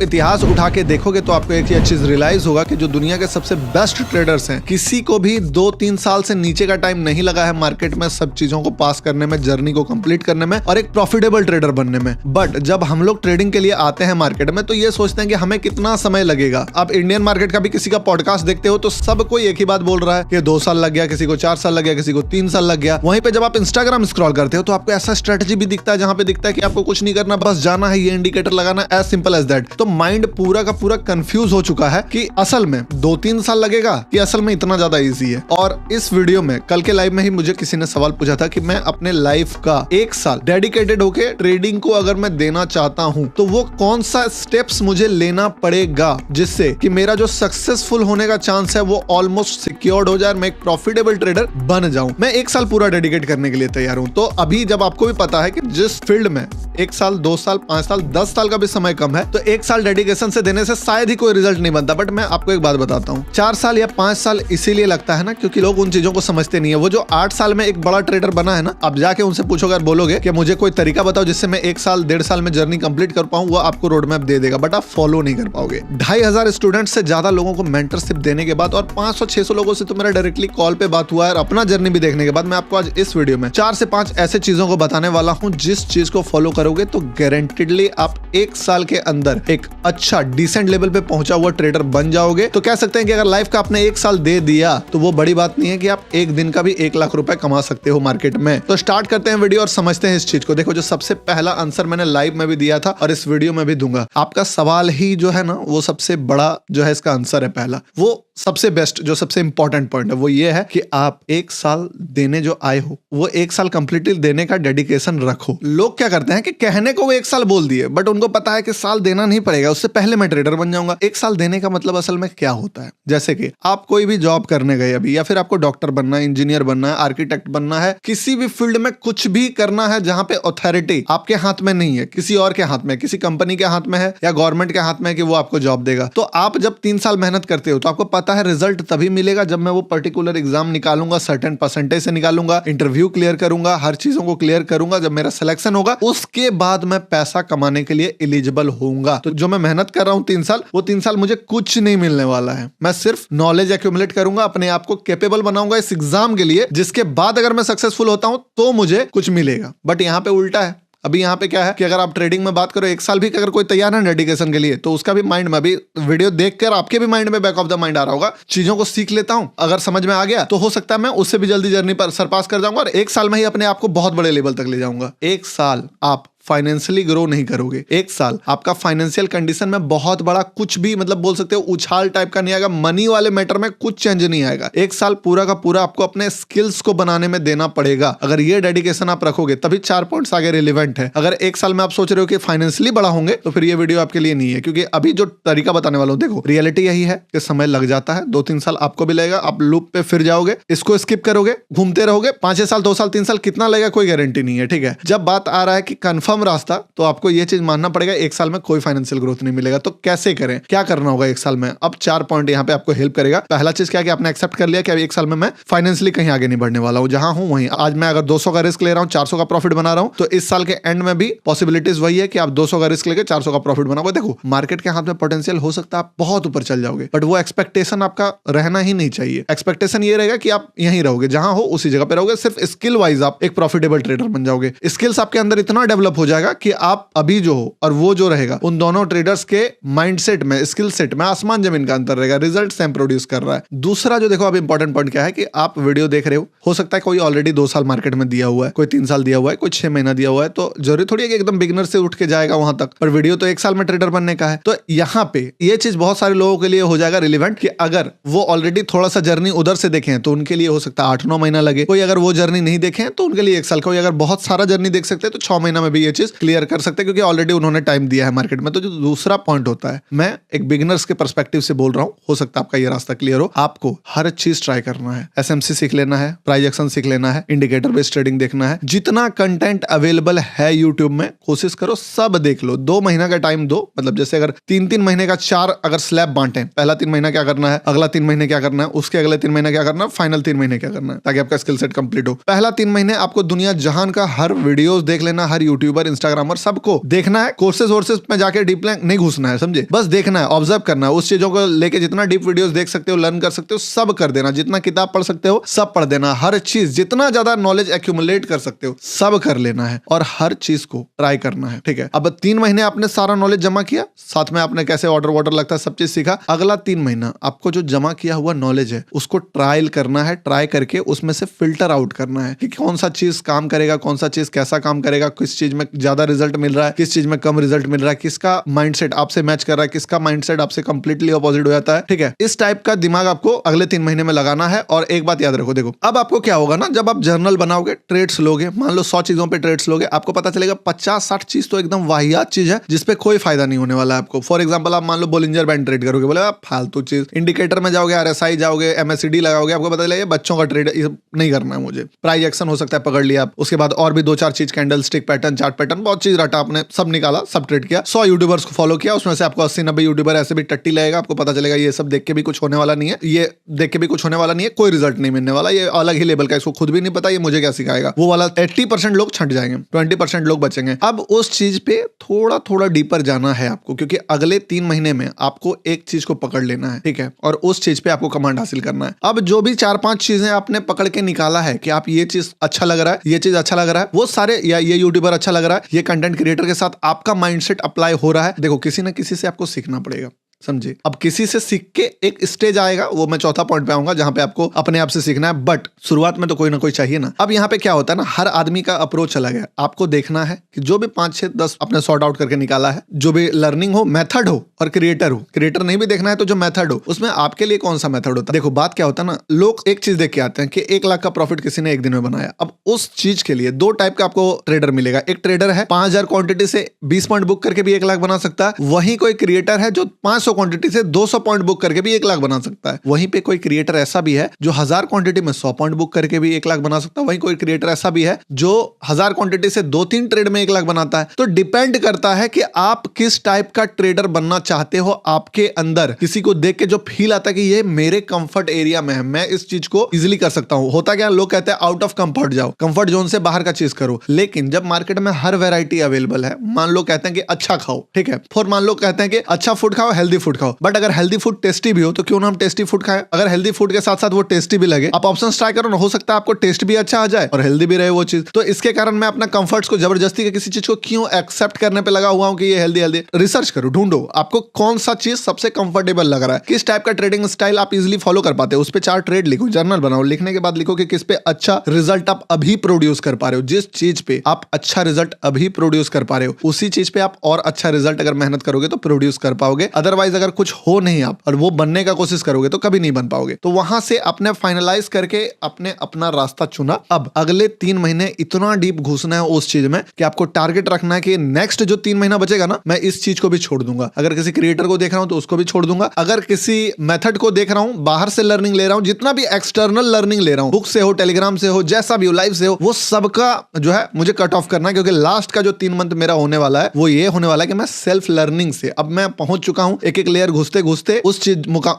इतिहास उठा के देखोगे तो आपको एक चीज रियलाइज होगा कि जो दुनिया के सबसे बेस्ट ट्रेडर्स हैं, किसी को भी 2-3 साल से नीचे का टाइम नहीं लगा है मार्केट में सब चीजों को पास करने में, जर्नी को कंप्लीट करने में और एक प्रॉफिटेबल ट्रेडर बनने में। बट जब हम लोग ट्रेडिंग के लिए आते हैं मार्केट में तो ये सोचते हैं कि हमें कितना समय लगेगा। आप इंडियन मार्केट का भी किसी का पॉडकास्ट देखते हो तो सब कोई एक ही बात बोल रहा है कि 2 साल लग गया, किसी को 4 साल लग गया, किसी को 3 साल लग गया। वहीं पे जब आप इंस्टाग्राम स्क्रॉल करते हो तो आपको ऐसा स्ट्रेटजी भी दिखता है जहां पे दिखता है कि आपको कुछ नहीं करना, बस जाना है, ये इंडिकेटर लगाना, एज सिंपल एज दैट। तो माइंड पूरा का पूरा कंफ्यूज हो चुका है कि असल में 2-3 साल लगेगा कि असल में इतना ज्यादा इजी है। और इस वीडियो में कल के लाइव में ही मुझे किसी ने सवाल पूछा था कि मैं अपने लाइफ का 1 साल डेडिकेटेड होके ट्रेडिंग को अगर मैं देना चाहता हूं तो वो कौन सा स्टेप्स मुझे लेना पड़ेगा जिससे कि मेरा जो सक्सेसफुल होने का चांस है वो ऑलमोस्ट सिक्योर्ड हो जाए, मैं एक प्रॉफिटेबल ट्रेडर बन जाऊं। मैं 1 साल पूरा डेडिकेट करने के लिए तैयार हूं। तो अभी जब आपको भी पता है कि जिस फील्ड में 1 साल, 2 साल, 5 साल, 10 साल का भी समय कम है तो 1 साल डेडिकेशन से देने से शायद ही कोई रिजल्ट नहीं बनता। बट मैं आपको एक बात बताता हूँ, 4 साल या 5 साल इसीलिए लगता है ना क्योंकि लोग उन चीजों को समझते नहीं है। वो जो 8 साल में एक बड़ा ट्रेडर बना है ना, आप जाके उनसे पूछोगे और बोलोगे कि मुझे कोई तरीका बताओ जिससे मैं 1 साल 1.5 साल में जर्नी कंप्लीट कर पाऊं, वो आपको रोड मैप दे देगा बट आप फॉलो नहीं कर पाओगे। 2500 स्टूडेंट से ज्यादा लोगों को मेंटरशिप देने के बाद और 500-600 लोगों से तो मेरा डायरेक्टली कॉल पे बात हुआ है और अपना जर्नी भी देखने के बाद मैं आपको आज इस वीडियो में 4 से 5 ऐसे चीजों को बताने वाला हूं जिस चीज को फॉलो करोगे तो गारंटेडली आप 1 साल के अंदर एक अच्छा डिसेंट लेवल पे पहुंचा हुआ ट्रेडर बन जाओगे। तो कह सकते हैं कि अगर लाइफ का आपने 1 साल दे दिया तो वो बड़ी बात नहीं है कि आप एक दिन का भी 1 लाख रुपए कमा सकते हो मार्केट में। तो स्टार्ट करते हैं वीडियो और समझते हैं इस चीज को। देखो, जो सबसे पहला आंसर मैंने लाइव में भी दिया था और इस वीडियो में भी दूंगा। आपका सवाल ही जो है ना वो सबसे बड़ा जो है इसका आंसर है। पहला वो सबसे बेस्ट जो सबसे इंपॉर्टेंट पॉइंट है वो ये है कि आप 1 साल देने जो आए हो वो 1 साल कंप्लीटली देने का डेडिकेशन रखो। लोग क्या करते हैं कि कहने को वो 1 साल बोल दिए बट उनको पता है कि साल देना नहीं पड़ेगा, उससे पहले मैं ट्रेडर बन जाऊंगा। 1 साल देने का मतलब असल में क्या होता है, जैसे कि आप कोई भी जॉब करने गए अभी या फिर आपको डॉक्टर बनना है, इंजीनियर बनना है, आर्किटेक्ट बनना है, किसी भी फील्ड में कुछ भी करना है जहां पे अथॉरिटी आपके हाथ में नहीं है, किसी और के हाथ में, किसी कंपनी के हाथ में है या गवर्नमेंट के हाथ में है कि वो आपको जॉब देगा। तो आप जब 3 साल मेहनत करते हो तो आपको पता है रिजल्ट तभी मिलेगा जब मैं वो पर्टिकुलर एग्जाम निकालूंगा, सर्टेन परसेंटेज से निकालूंगा, इंटरव्यू क्लियर करूंगा, हर चीजों को क्लियर करूंगा। जब मेरा सिलेक्शन होगा उसके बाद मैं पैसा कमाने के लिए एलिजिबल होऊंगा। तो जो मैं मेहनत कर रहा हूं 3 साल, वो 3 साल मुझे कुछ नहीं मिलने वाला है। मैं सिर्फ नॉलेज एक्यूमुलेट करूंगा, अपने आप को कैपेबल बनाऊंगा इस एग्जाम के लिए, जिसके बाद अगर मैं सक्सेसफुल होता हूं तो मुझे कुछ मिलेगा। बट यहां पे उल्टा है। अभी यहाँ पे क्या है कि अगर आप ट्रेडिंग में बात करो 1 साल भी अगर कोई तैयार है डेडिकेशन के लिए तो उसका भी माइंड में, अभी वीडियो देखकर आपके भी माइंड में बैक ऑफ द माइंड आ रहा होगा, चीजों को सीख लेता हूं, अगर समझ में आ गया तो हो सकता है मैं उससे भी जल्दी जर्नी पर सरपास कर जाऊंगा और 1 साल में ही अपने आप को बहुत बड़े लेवल तक ले जाऊंगा। 1 साल आप फाइनेंशियली ग्रो नहीं करोगे, 1 साल आपका फाइनेंशियल कंडीशन में बहुत बड़ा कुछ भी मतलब बोल सकते हो उछाल टाइप का नहीं आएगा, मनी वाले मैटर में कुछ चेंज नहीं आएगा। 1 साल पूरा का पूरा आपको अपने स्किल्स को बनाने में देना पड़ेगा। अगर ये डेडिकेशन आप रखोगे तभी 4 पॉइंट्स आगे रिलेवेंट है। अगर 1 साल में आप सोच रहे हो कि फाइनेंशियली बड़ा होंगे तो फिर ये वीडियो आपके लिए नहीं है, क्योंकि अभी जो तरीका बताने वाला हूं, देखो रियलिटी यही है कि समय लग जाता है, 2-3 साल आपको भी लगेगा, आप लूप पे फिर जाओगे, इसको स्किप करोगे, घूमते रहोगे, 5 साल, 2 साल, 3 साल कितना लगेगा कोई गारंटी नहीं है। ठीक है, जब बात आ रहा है कि कंफर्म रास्ता, तो आपको ये चीज मानना पड़ेगा 1 साल में कोई फाइनेंशियल ग्रोथ नहीं मिलेगा। तो कैसे करें, क्या करना होगा 1 साल में? अब 4 पॉइंट यहाँ पे आपको हेल्प करेगा। पहला चीज क्या कि आपने एक्सेप्ट कर लिया कि अभी 1 साल में मैं फाइनेंशियली कहीं आगे नहीं बढ़ने वाला हूँ, जहां हूं वहीं। आज मैं अगर 200 का रिस्क ले रहा हूँ, 400 का प्रॉफिट बना रहा हूँ, तो इस साल के एंड में भी पॉसिबिलिटीज वही है कि आप 200 का रिस्क लेके 400 का प्रॉफिट बनाओगे। देखो, मार्केट के हाथ में पोटेंशियल हो सकता है आप बहुत ऊपर चल जाओगे, बट वो एक्सपेक्टेशन आपका रहना ही नहीं चाहिए। एक्सपेक्टेशन ये रहेगा कि आप यहीं रहोगे, जहां हो उसी जगह पे रहोगे। सिर्फ स्किल वाइज आप एक प्रॉफिटेबल ट्रेडर बन जाओगे। स्किल्स आपके अंदर इतना डेवलप हो जाएगा कि आप अभी जो हो और वो जो रहेगा, उन दोनों ट्रेडर्स के माइंडसेट में, स्किल सेट में आसमान जमीन का अंतर रहेगा। रिजल्ट सेम प्रोड्यूस कर रहा है। दूसरा जो देखो अब इंपॉर्टेंट पॉइंट क्या है कि आप वीडियो देख रहे हो सकता है कोई ऑलरेडी 2 साल मार्केट में दिया हुआ है, कोई 3 साल दिया हुआ है, कोई 6 महीना दिया हुआ है, तो जरूरी थोड़ी है कि एकदम बिगिनर से उठ के जाएगा वहां तक, पर वीडियो तो 1 साल में ट्रेडर बनने का है। तो यहाँ पे ये चीज बहुत सारे लोगों के लिए हो जाएगा रिलेवेंट कि अगर वो ऑलरेडी थोड़ा सा जर्नी उधर से देखे हैं तो उनके लिए हो सकता है 8-9 महीना लगे। कोई अगर वो जर्नी नहीं देखे हैं तो उनके लिए 1 साल, कोई अगर बहुत सारा जर्नी देख सकते हैं तो 6 महीना में भी ये चीज क्लियर कर सकते हैं, क्योंकि ऑलरेडी उन्होंने टाइम दिया है मार्केट में। तो जो दूसरा पॉइंट होता है, मैं एक बिगिनर्स के पर्सपेक्टिव से बोल रहा हूं, हो सकता है आपका ये रास्ता क्लियर हो। आपको हर चीज ट्राई करना है, एसएमसी सीख लेना है, प्राइस एक्शन सीख लेना है, इंडिकेटर बेस्ड ट्रेडिंग देखना है। जितना कंटेंट अवेलेबल है यूट्यूब में कोशिश करो सब देख लो। 2 महीना का टाइम दो, मतलब जैसे अगर 3-3 महीने का 4 अगर स्लैब बांटे, पहला 3 महीना क्या करना है, अगला 3 महीने क्या करना है, उसके अगले 3 महीने क्या करना है, फाइनल 3 महीने क्या करना है, ताकि आपका स्किल सेट कंप्लीट हो। पहला 3 महीने आपको दुनिया जहान का हर वीडियोस देख लेना, हर यूट्यूबर यूट्यूबर, इंस्टाग्रामर, सबको देखना है। कोर्सेज वोर्सेज में जाके डीप नहीं घुसना है, समझे? बस देखना है, ऑब्जर्व करना है, उस चीजों को लेके जितना डीप वीडियोस देख सकते हो, लर्न कर सकते हो, सब कर देना। जितना किताब पढ़ सकते हो सब पढ़ देना। हर चीज जितना ज्यादा नॉलेज एक्यूमुलेट कर सकते हो सब कर लेना है और हर चीज को ट्राई करना है, ठीक है? अब 3 महीने आपने सारा नॉलेज जमा किया, साथ में आपने कैसे ऑर्डर वॉर्डर लगता है सब चीज सीखा। अगला 3 महीना आपको जो जमा किया हुआ नॉलेज है उसको ट्रायल करना है। ट्राई करके उसमें से फिल्टर आउट करना है कि कौन सा चीज काम करेगा, कौन सा चीज कैसा काम करेगा, किस चीज में ज्यादा रिजल्ट मिल रहा है, किस चीज में कम रिजल्ट मिल रहा है, किसका माइंडसेट आपसे मैच कर रहा है, किसका माइंडसेट आपसे कंप्लीटली अपोजिट हो जाता है, ठीक है? इस टाइप का दिमाग आपको अगले 3 महीने में लगाना है। और एक बात याद रखो, देखो अब आपको क्या होगा ना, जब आप जर्नल बनाओगे, ट्रेड्स लोगे, मान लो 100 चीजों पे ट्रेड्स लोगे, आपको पता चलेगा 50-60 चीज तो एकदम वाहियात चीज है जिसपे कोई फायदा नहीं होने वाला है आपको। फॉर एग्जांपल आप मान लो बोलिंजर बैंड ट्रेड करोगे, बोले आप फालतू चीज। इंडिकेटर में जाओगे, RSI जाओगे, MACD लगाओगे, आपको पता चलेगा बच्चों का ट्रेड नहीं करना है मुझे। प्राइस एक्शन हो सकता है, पकड़ लिया आप। उसके बाद और भी 2-4 चीज, candle stick pattern, chart pattern, बहुत चीज रटा आपने, सब निकाला, सब ट्रेड किया। 100 यूट्यूबर्स को फॉलो किया, उसमें से आपको 80-90 यूट्यूबर ऐसे भी टट्टी लगेगा। आपको पता चलेगा ये सब देख के भी कुछ होने वाला नहीं है, ये देख के भी कुछ होने वाला नहीं है, कोई रिजल्ट नहीं मिलने वाला, ये अलग ही लेवल का, इसको खुद भी नहीं पता ये मुझे क्या सिखाएगा। वो वाला 80% लोग छंट जाएंगे, 20% लोग बचेंगे। अब उस चीज पे थोड़ा थोड़ा डीपर जाना है आपको, क्योंकि अगले 3 महीने में आपको एक चीज को पकड़ लेना है, ठीक है? और उस चीज पे आपको कमांड हासिल करना है। अब जो भी 4-5 चीजें आपने पकड़ के निकाला है कि आप ये चीज अच्छा लग रहा है, ये चीज अच्छा लग रहा है, वो सारे, या ये यूट्यूबर अच्छा लग रहा है, ये कंटेंट क्रिएटर के साथ आपका माइंडसेट अप्लाई हो रहा है, देखो किसी ना किसी से आपको सीखना पड़ेगा, समझे? अब किसी से सीख के एक स्टेज आएगा, वो मैं चौथा पॉइंट पे आऊंगा, जहां पे आपको अपने आप से सीखना है। बट शुरुआत में तो कोई ना कोई चाहिए ना। अब यहाँ पे क्या होता है ना, हर आदमी का अप्रोच अलग है। आपको देखना है कि जो भी 5-6-10 अपने सॉर्ट आउट करके निकाला है, जो भी लर्निंग हो, मेथड हो और क्रिएटर हो। क्रिएटर नहीं भी देखना है तो जो मेथड हो, उसमें आपके लिए कौन सा मेथड होता है। देखो बात क्या होता है ना, लोग एक चीज देख के आते हैं कि 1 लाख का प्रॉफिट किसी ने एक दिन में बनाया। अब उस चीज के लिए 2 टाइप का आपको ट्रेडर मिलेगा। एक ट्रेडर है 5000 क्वांटिटी से 20 पॉइंट बुक करके भी 1 लाख बना सकता है। वहीं कोई क्रिएटर है जो 500 क्वांटिटी से 200 पॉइंट बुक करके भी 1 लाख बना सकता है। वहीं पे कोई क्रिएटर ऐसा भी है जो 1000 क्वांटिटी में 100 पॉइंट बुक करके भी 1 लाख बना सकता है। वहीं कोई क्रिएटर ऐसा भी है जो 1000 क्वांटिटी से 2-3 ट्रेड में 1 लाख बनाता है। तो डिपेंड करता है कि आप किस टाइप का ट्रेडर बनना चाहते हो। आपके अंदर किसी को देख के जो फील आता है कि ये मेरे कंफर्ट एरिया में है, मैं इस चीज को इजीली कर सकता हूं। होता क्या, लोग कहते हैं आउट ऑफ कंफर्ट जाओ, कंफर्ट जोन से बाहर का चीज करो। लेकिन जब मार्केट में हर वैरायटी अवेलेबल है, मान लो कहते हैं कि अच्छा खाओ, ठीक है, फिर मान लो कहते हैं कि अच्छा फूड खाओ, हेल्दी फूड खाओ। बट अगर हेल्दी फूड टेस्टी भी हो तो क्यों ना हम टेस्टी फूड खाएं। अगर हेल्दी फूड के साथ साथ वो टेस्टी भी लगे, आप ऑप्शन ट्राई करो ना, हो सकता है आपको टेस्ट भी अच्छा आ जाए और हेल्दी भी रहे वो चीज। तो इसके कारण मैं अपना कंफर्ट्स को जबरदस्ती के किसी चीज को क्यों एक्सेप्ट करने पे लगा हुआ हूं कि ये हेल्दी। रिसर्च करो, ढूंढो आपको कौन सा चीज सबसे कंफर्टेबल लग रहा है, किस टाइप का ट्रेडिंग स्टाइल आप इजीली फॉलो कर पाते हो। उस पे 4 ट्रेड लिखो, जर्नल बनाओ, लिखने के बाद लिखो कि किस पे अच्छा रिजल्ट आप अभी प्रोड्यूस कर पा रहे हो। जिस चीज पे आप अच्छा रिजल्ट अभी प्रोड्यूस कर पा रहे हो, उसी चीज पे आप और अच्छा रिजल्ट अगर मेहनत करोगे तो प्रोड्यूस कर पाओगे। अदरवाइज अगर कुछ हो नहीं आप और वो बनने का कोशिश करोगे तो कभी नहीं बन पाओगे। तो वहां से अपने फाइनलाइज करके अपने अपना रास्ता चुना। अब अगले 3 महीने इतना डीप घुसना है उस चीज में कि आपको टारगेट रखना है कि नेक्स्ट जो 3 महीना बचेगा ना, मैं इस चीज को भी छोड़ दूंगा। अगर किसी क्रिएटर को देख रहा हूं तो उसको भी छोड़ दूंगा। अगर किसी मेथड को देख रहा हूं, बाहर से लर्निंग ले रहा हूं, जितना भी एक्सटर्नल लर्निंग ले रहा हूं, बुक से हो, टेलीग्राम से हो, जैसा भी हो, लाइव से हो, वो सबका जो है मुझे कट ऑफ करना है। क्योंकि लास्ट का जो 3 मंथ मेरा होने वाला है वो ये होने वाला है कि मैं सेल्फ लर्निंग से अब मैं पहुंच चुका हूं, एक एक लेयर घुसते घुसते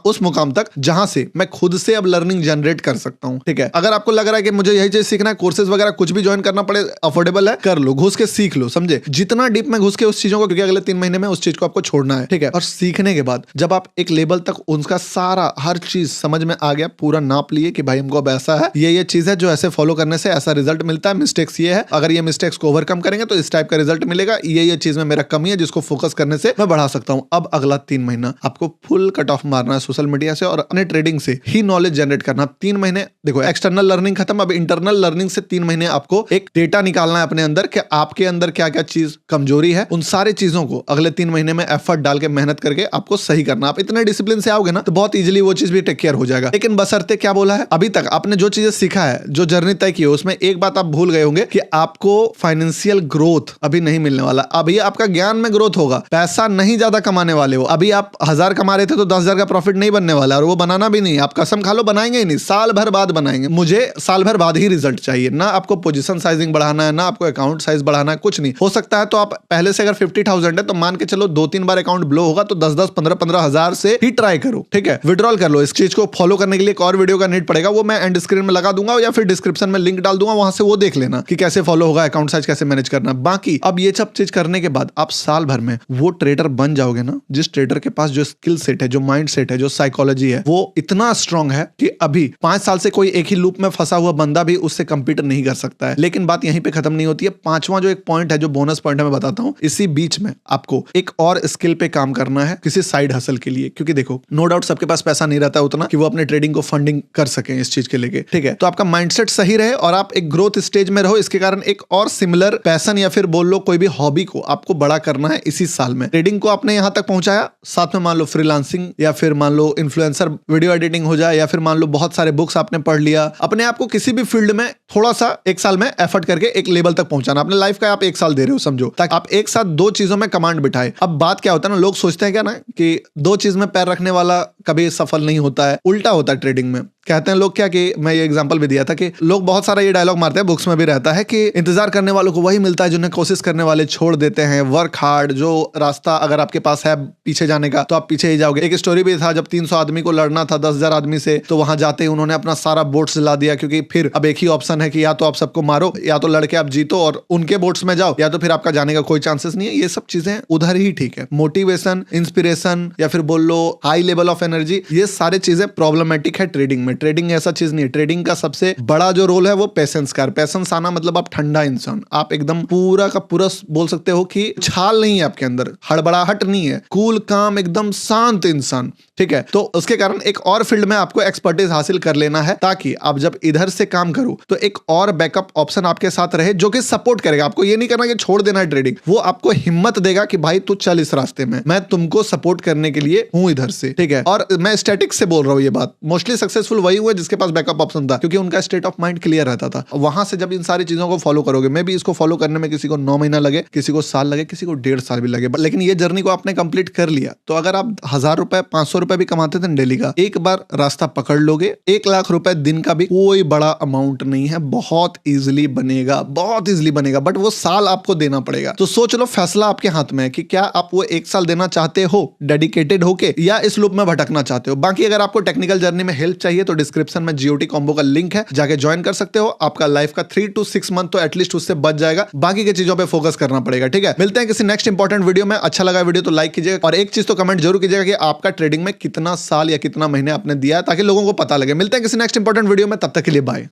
उस मुकाम तक जहां से मैं खुद से अब लर्निंग जनरेट कर सकता हूं। ठीक है, अगर आपको लग रहा है कि मुझे यही चीज सीखना है, कोर्सेज वगैरह कुछ भी ज्वाइन करना पड़े, अफोर्डेबल है, कर लो, घुस के सीख लो, समझे? जितना डीप में घुस के उस चीजों को, क्योंकि अगले 3 महीने में उस चीज को आपको छोड़ना है। ठीक है, और सीखने के बाद जब आप एक लेवल तक उनका सारा हर चीज समझ में आ गया, पूरा नाप लिए कि भाई हमको अब ऐसा है, ये चीज है जो ऐसे फॉलो करने से ऐसा रिजल्ट मिलता है, मिस्टेक्स ये है, अगर ये मिस्टेक्स को ओवरकम करेंगे तो इस टाइप का रिजल्ट मिलेगा, ये चीज में मेरा कमी है जिसको फोकस करने से मैं बढ़ा सकता हूं। अब अगला 3 महीना आपको फुल कट ऑफ मारना है सोशल मीडिया से और अपने ट्रेडिंग से ही नॉलेज जनरेट करना। 3 महीने देखो, एक्सटर्नल लर्निंग खत्म, अब इंटरनल लर्निंग से 3 महीने आपको एक डेटा निकालना है अपने अंदर कि आपके अंदर क्या क्या चीज कमजोरी है। उन सारी चीजों को अगले 3 महीने में एफर्ट डाल के मेहनत करके आपको सही करना। आप इतने डिसिप्लिन से आओगे ना तो बहुत इजीली वो चीज भी टेक केयर हो जाएगा। लेकिन बशर्ते क्या बोला है, अभी तक आपने जो चीजें सीखा है, जो जर्नी तय की है, उसमें एक बात आप भूल गए होंगे कि आपको फाइनेंशियल ग्रोथ अभी नहीं मिलने वाला। अभी आपका ज्ञान में ग्रोथ होगा, पैसा नहीं ज्यादा कमाने वाले हो, अभी आप 1000 कमा रहे थे तो 10,000 का प्रॉफिट नहीं बनने वाला, और वो बनाना भी नहीं, आप कसम खा लो बनाएंगे ही नहीं, साल भर बाद बनाएंगे। मुझे साल भर बाद ही रिजल्ट चाहिए, ना आपको पोजीशन साइजिंग बढ़ाना है, ना आपको अकाउंट साइज बढ़ाना है, कुछ नहीं। हो सकता है तो आप पहले से अगर 50,000 है तो मान के चलो 2-3 बार अकाउंट ब्लो होगा तो 10-10, 15-15 हजार से ही ट्राई करो, ठीक है, विड्रॉल कर लो। इस चीज को फॉलो करने के लिए एक और वीडियो का नीड पड़ेगा, वो मैं एंड स्क्रीन में लगा दूंगा या फिर डिस्क्रिप्शन में लिंक डाल दूंगा, वहां से वो देख लेना कि कैसे फॉलो होगा, अकाउंट साइज कैसे मैनेज करना। बाकी अब ये सब चीज करने के बाद आप साल भर में वो ट्रेडर बन जाओगे ना, जिस ट्रेडर के पास जो स्किल सेट है, जो माइंड सेट है, जो साइकोलॉजी है, वो इतना स्ट्रांग है कि अभी 5 साल से कोई एक ही लूप में फंसा हुआ बंदा भी उससे कंपीट नहीं कर सकता है। लेकिन बात यहीं पे खत्म नहीं होती है। पांचवा जो एक पॉइंट है, जो बोनस पॉइंट है, मैं बताता हूं। इसी बीच में आपको एक और स्किल पे काम करना है किसी साइड हसल के लिए, क्योंकि देखो नो डाउट सबके पास पैसा नहीं रहता उतना कि वो अपने ट्रेडिंग को फंडिंग कर सके इस चीज के लेके, ठीक है। तो आपका माइंडसेट सही रहे और आप एक ग्रोथ स्टेज में रहो, इसके कारण एक और सिमिलर पैशन या फिर बोल लो कोई भी हॉबी को आपको बड़ा करना है इसी साल में। ट्रेडिंग को आपने यहां तक पहुंचाया, साथ में मान लो फ्रीलांसिंग या फिर मान लो इन्फ्लुएंसर वीडियो एडिटिंग हो जाए, या फिर मान लो बहुत सारे बुक्स आपने पढ़ लिया, अपने आप को किसी भी फील्ड में थोड़ा सा एक साल में एफर्ट करके एक लेवल तक पहुंचाना। अपने लाइफ का आप एक साल दे रहे हो समझो, ताकि आप एक साथ 2 चीजों में कमांड बिठाए। अब बात क्या होता है ना, लोग सोचते हैं क्या ना कि 2 चीज में पैर रखने वाला कभी सफल नहीं होता है, उल्टा होता है ट्रेडिंग में। कहते हैं लोग क्या कि मैं ये एग्जांपल भी दिया था कि लोग बहुत सारा ये डायलॉग मारते हैं, बुक्स में भी रहता है कि इंतजार करने वालों को वही मिलता है जिन्हें कोशिश करने वाले छोड़ देते हैं। वर्क हार्ड, जो रास्ता अगर आपके पास है पीछे जाने का तो आप पीछे ही जाओगे। एक स्टोरी भी था, जब 300 आदमी को लड़ना था 10,000 आदमी से, तो वहां जाते ही उन्होंने अपना सारा बोट्स जला दिया, क्योंकि फिर अब एक ही ऑप्शन है कि या तो आप सबको मारो, या तो लड़के आप जीतो और उनके बोट्स में जाओ, या तो फिर आपका जाने का कोई चांसेस नहीं है। ये सब चीजें उधर ही ठीक है। मोटिवेशन, इंस्पिरेशन या फिर बोल लो हाई लेवल ऑफ एनर्जी, ये सारी चीजें प्रॉब्लमेटिक है ट्रेडिंग में। ट्रेडिंग ऐसा चीज नहीं है। ट्रेडिंग का सबसे बड़ा जो रोल है वो पेशेंस का। पेशेंस आना मतलब आप ठंडा इंसान, आप एकदम पूरा का पूरा बोल सकते हो कि छाल नहीं है आपके अंदर, हड़बड़ाहट नहीं है, कूल काम एकदम शांत इंसान, ठीक है। तो उसके कारण एक और फील्ड में आपको एक्सपर्टीज हासिल कर लेना है, ताकि आप जब इधर से काम करो तो एक और बैकअप ऑप्शन आपके साथ रहे जो कि सपोर्ट करेगा। आपको ये नहीं करना कि छोड़ देना है ट्रेडिंग, वो आपको हिम्मत देगा कि भाई तू चल इस रास्ते में, मैं तुमको सपोर्ट करने के लिए हूं इधर से, ठीक है। और मैं स्टैटिक से बोल रहा हूं ये बात, मोस्टली सक्सेसफुल वही हुए जिसके पास बैकअप ऑप्शन था, क्योंकि उनका स्टेट ऑफ माइंड क्लियर रहता था। वहां से जब इन सारी चीजों को फॉलो करोगे, मैं भी इसको फॉलो करने में किसी को 9 महीना लगे, किसी को साल लगे, किसी को 1.5 साल भी लगे, लेकिन ये जर्नी को आपने कंप्लीट कर लिया। तो अगर आप 1000 रुपए 500 रुपए भी कमाते थे डेली का, एक बार रास्ता पकड़ लोगे, 1 लाख रुपए दिन का भी कोई बड़ा अमाउंट नहीं है, बहुत इजिली बनेगा, बहुत इजिली बनेगा। बट वो साल आपको देना पड़ेगा। तो सोच लो, फैसला आपके हाथ में है कि क्या आप वो 1 साल देना चाहते हो डेडिकेटेड होके, या इस लूप में भटकना चाहते हो। बाकी अगर आपको टेक्निकल जर्नी में हेल्प चाहिए तो डिस्क्रिप्शन में जीओटी कॉम्बो का लिंक है, जाके ज्वाइन कर सकते हो। आपका लाइफ का 3 to 6 मंथ तो एटलीस्ट उससे बच जाएगा, बाकी की चीजों पे फोकस करना पड़ेगा, ठीक है। मिलते हैं किसी नेक्स्ट इंपॉर्टेंट वीडियो में। अच्छा लगा वीडियो तो लाइक कीजिएगा, और एक चीज तो कमेंट जरूर कीजिएगा कि आपका ट्रेडिंग में कितना साल या कितना महीने आपने दिया है, ताकि लोगों को पता लगे। मिलते हैं किसी नेक्स्ट इंपॉर्टेंट वीडियो में, तब तक के लिए बाय।